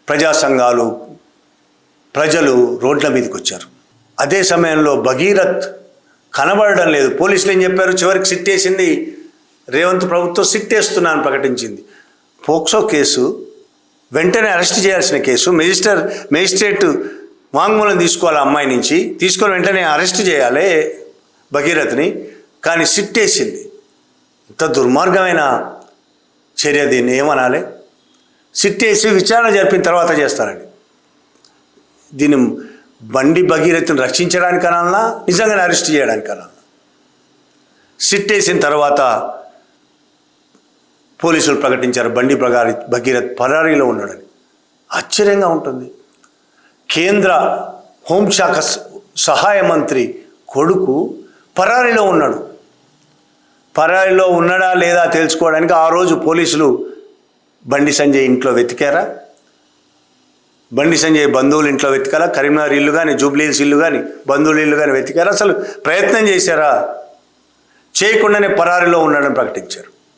ప్రజా సంఘాలు, ప్రజలు రోడ్ల మీదకి వచ్చారు. అదే సమయంలో భగీరథ్ కనబడడం లేదు. పోలీసులు ఏం చెప్పారు? చివరికి సిట్ వేసింది రేవంత్ ప్రభుత్వం, సిట్ వేస్తున్నాను ప్రకటించింది. పోక్సో కేసు, వెంటనే అరెస్ట్ చేయాల్సిన కేసు. మేజిస్ట్రేట్ వాంగ్మూలం తీసుకోవాలి అమ్మాయి నుంచి, తీసుకొని వెంటనే అరెస్ట్ చేయాలి భగీరథ్ని. కానీ సిట్ వేసింది. ఇంత దుర్మార్గమైన చర్య, దీన్ని ఏమనాలి? సిట్ వేసి విచారణ జరిపిన తర్వాత చేస్తారండి. దీన్ని బండి భగీరథ్ని రక్షించడానికి అనాలన్నా, నిజంగానే అరెస్ట్ చేయడానికి అనాలన్నా? సిట్ వేసిన తర్వాత పోలీసులు ప్రకటించారు బండి భగీరథ్ పరారీలో ఉన్నాడని. ఆశ్చర్యంగా ఉంటుంది. కేంద్ర హోంశాఖ సహాయ మంత్రి కొడుకు పరారీలో ఉన్నాడు. పరారీలో ఉన్నాడా లేదా తెలుసుకోవడానికి ఆ రోజు పోలీసులు బండి సంజయ్ ఇంట్లో వెతికారా? బండి సంజయ్ బంధువుల ఇంట్లో వెతికారా? కరీంనగర్ ఇల్లు కానీ, జూబ్లీహిల్స్ ఇల్లు కానీ, బంధువుల ఇల్లు కానీ వెతికారా? అసలు ప్రయత్నం చేశారా? చేయకుండానే పరారీలో ఉన్నాడని ప్రకటించారు.